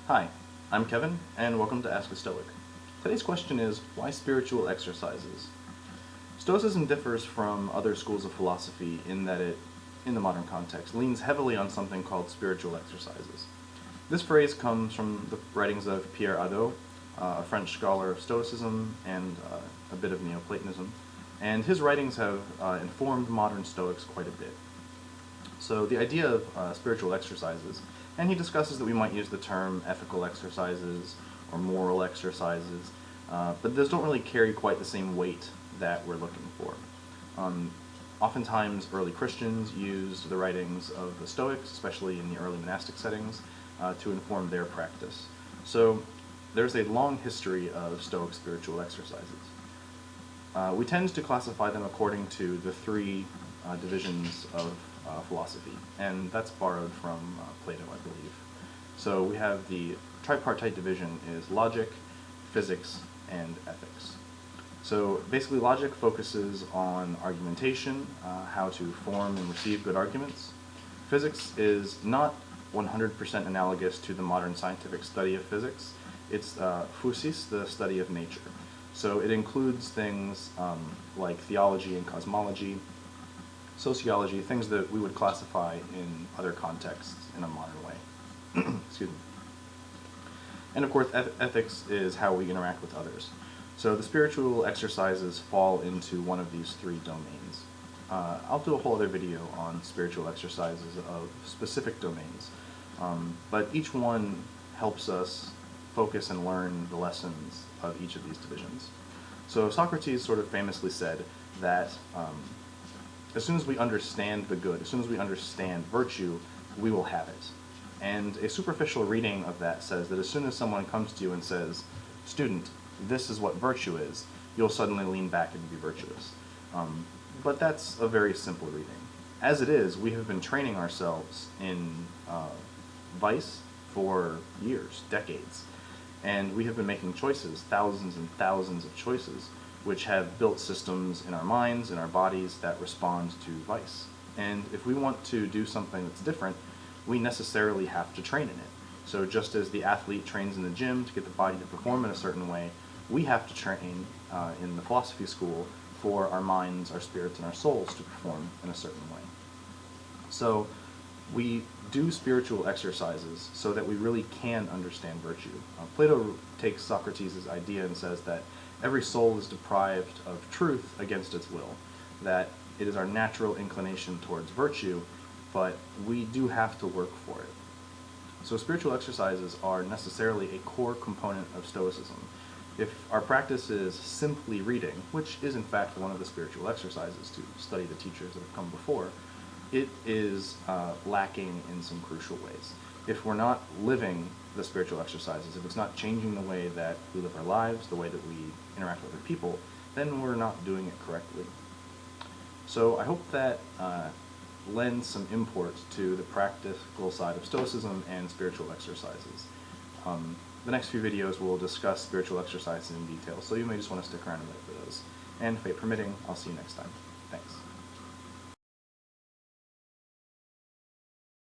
Hi, I'm Kevin, and welcome to Ask a Stoic. Today's question is, why spiritual exercises? Stoicism differs from other schools of philosophy in that it, in the modern context, leans heavily on something called spiritual exercises. This phrase comes from the writings of Pierre Hadot, a French scholar of Stoicism and a bit of Neoplatonism, and his writings have informed modern Stoics quite a bit. So the idea of spiritual exercises, and he discusses that we might use the term ethical exercises or moral exercises, but those don't really carry quite the same weight that we're looking for. Oftentimes early Christians used the writings of the Stoics, especially in the early monastic settings, to inform their practice. So there's a long history of Stoic spiritual exercises. We tend to classify them according to the three divisions of philosophy, and that's borrowed from Plato, I believe. So we have the tripartite division is logic, physics, and ethics. So basically logic focuses on argumentation, how to form and receive good arguments. Physics is not 100% analogous to the modern scientific study of physics. It's physis, the study of nature. So it includes things like theology and cosmology, sociology, things that we would classify in other contexts in a modern way. Excuse me. And of course, ethics is how we interact with others. So the spiritual exercises fall into one of these three domains. I'll do a whole other video on spiritual exercises of specific domains, but each one helps us focus and learn the lessons of each of these divisions. So Socrates sort of famously said that as soon as we understand the good, as soon as we understand virtue, we will have it. And a superficial reading of that says that as soon as someone comes to you and says, "Student, this is what virtue is," you'll suddenly lean back and be virtuous. But that's a very simple reading. As it is, we have been training ourselves in vice for years, decades. And we have been making choices, thousands and thousands of choices, which have built systems in our minds, in our bodies, that respond to vice. And if we want to do something that's different, we necessarily have to train in it. So just as the athlete trains in the gym to get the body to perform in a certain way, we have to train in the philosophy school for our minds, our spirits, and our souls to perform in a certain way. So we do spiritual exercises so that we really can understand virtue. Plato takes Socrates' idea and says that every soul is deprived of truth against its will, that it is our natural inclination towards virtue, but we do have to work for it. So spiritual exercises are necessarily a core component of Stoicism. If our practice is simply reading, which is in fact one of the spiritual exercises to study the teachers that have come before, it is lacking in some crucial ways. If we're not living the spiritual exercises, if it's not changing the way that we live our lives, the way that we interact with other people, then we're not doing it correctly. So I hope that lends some import to the practical side of Stoicism and spiritual exercises. The next few videos will discuss spiritual exercises in detail, so you may just want to stick around a bit for those. And fate permitting, I'll see you next time. Thanks.